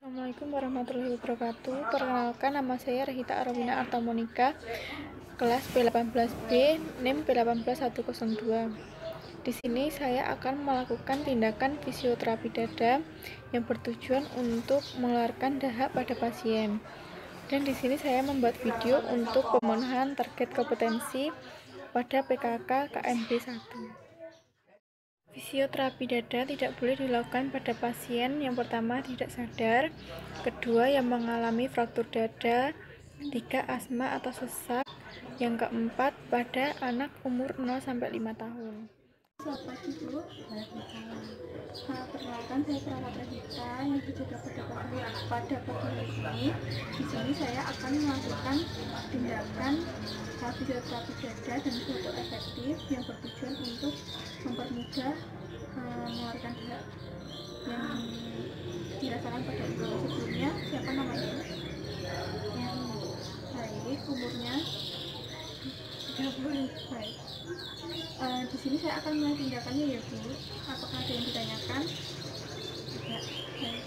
Assalamualaikum warahmatullahi wabarakatuh. Perkenalkan, nama saya Rahita Arwina Artamonika, kelas B18B, NIM B18102. Di sini saya akan melakukan tindakan fisioterapi dada yang bertujuan untuk mengeluarkan dahak pada pasien. Dan di sini saya membuat video untuk pemenuhan target kompetensi pada PKK KMB 1. Fisioterapi dada tidak boleh dilakukan pada pasien yang pertama tidak sadar, kedua yang mengalami fraktur dada, ketiga asma atau sesak, yang keempat pada anak umur 0-5 tahun. Selamat pagi Bu, perkenalkan saya perawat Rahita yang berjaga pada pagi ini. Di sini saya akan melakukan tindakan fisioterapi dada dan foto efektif yang bertujuan untuk mempermudah mengeluarkan dahak yang dirasakan pada ibu sebelumnya. Siapa namanya? Yang baik, umurnya 30. Baik. Di sini saya akan mulai tindakannya ya Bu. Apakah ada yang ditanyakan? Tidak. Baik.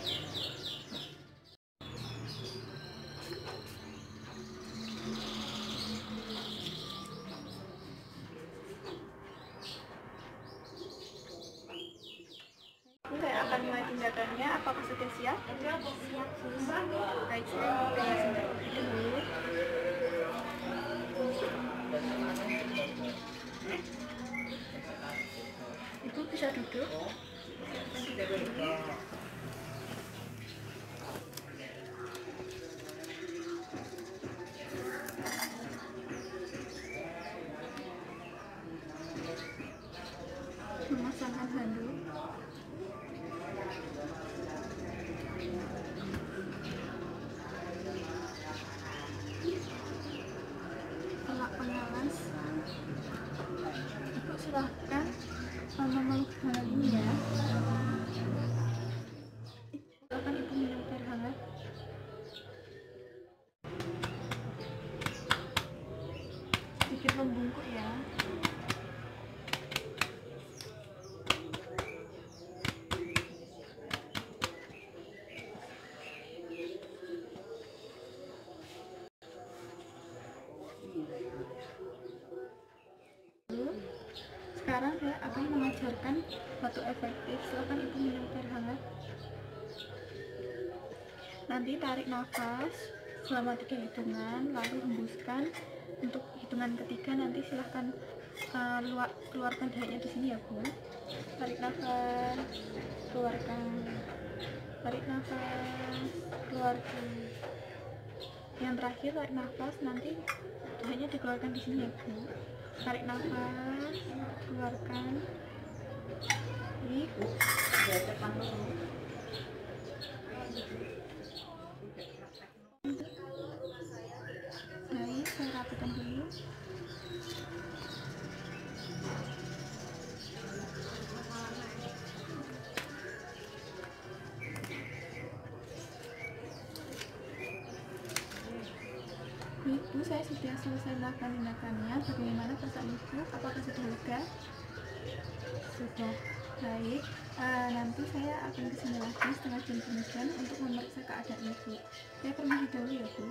Saya akan mulai tindakannya. Apakah sudah siap? Siap. Baik, saya dulu. Ibu bisa duduk. Memasangkan handuk. Pelak pengawas. Ibu silahkan memeluk hal ini ya. Silakan Ibu minum air hangat. Sedikit membungkuk ya. Sekarang saya akan mengajarkan batu efektif. Silakan Ibu minum air hangat. Nanti tarik nafas selama 3 hitungan, lalu hembuskan. Untuk hitungan ketiga nanti silahkan keluarkan dahaknya di sini ya Bu. Tarik nafas, keluarkan. Tarik nafas, keluarkan. Yang terakhir tarik nafas, nanti dahaknya dikeluarkan di sini ya Bu. Tarik nafas, keluarkan. Baik, saya rapikan dulu. Ibu, saya sudah selesai melakukan tindakannya. Bagaimana perasaan Ibu? Apakah sudah lega? Sudah. Baik, nanti saya akan kesini lagi setengah jam kemudian untuk memeriksa keadaan Ibu. Saya permisi dulu ya Bu.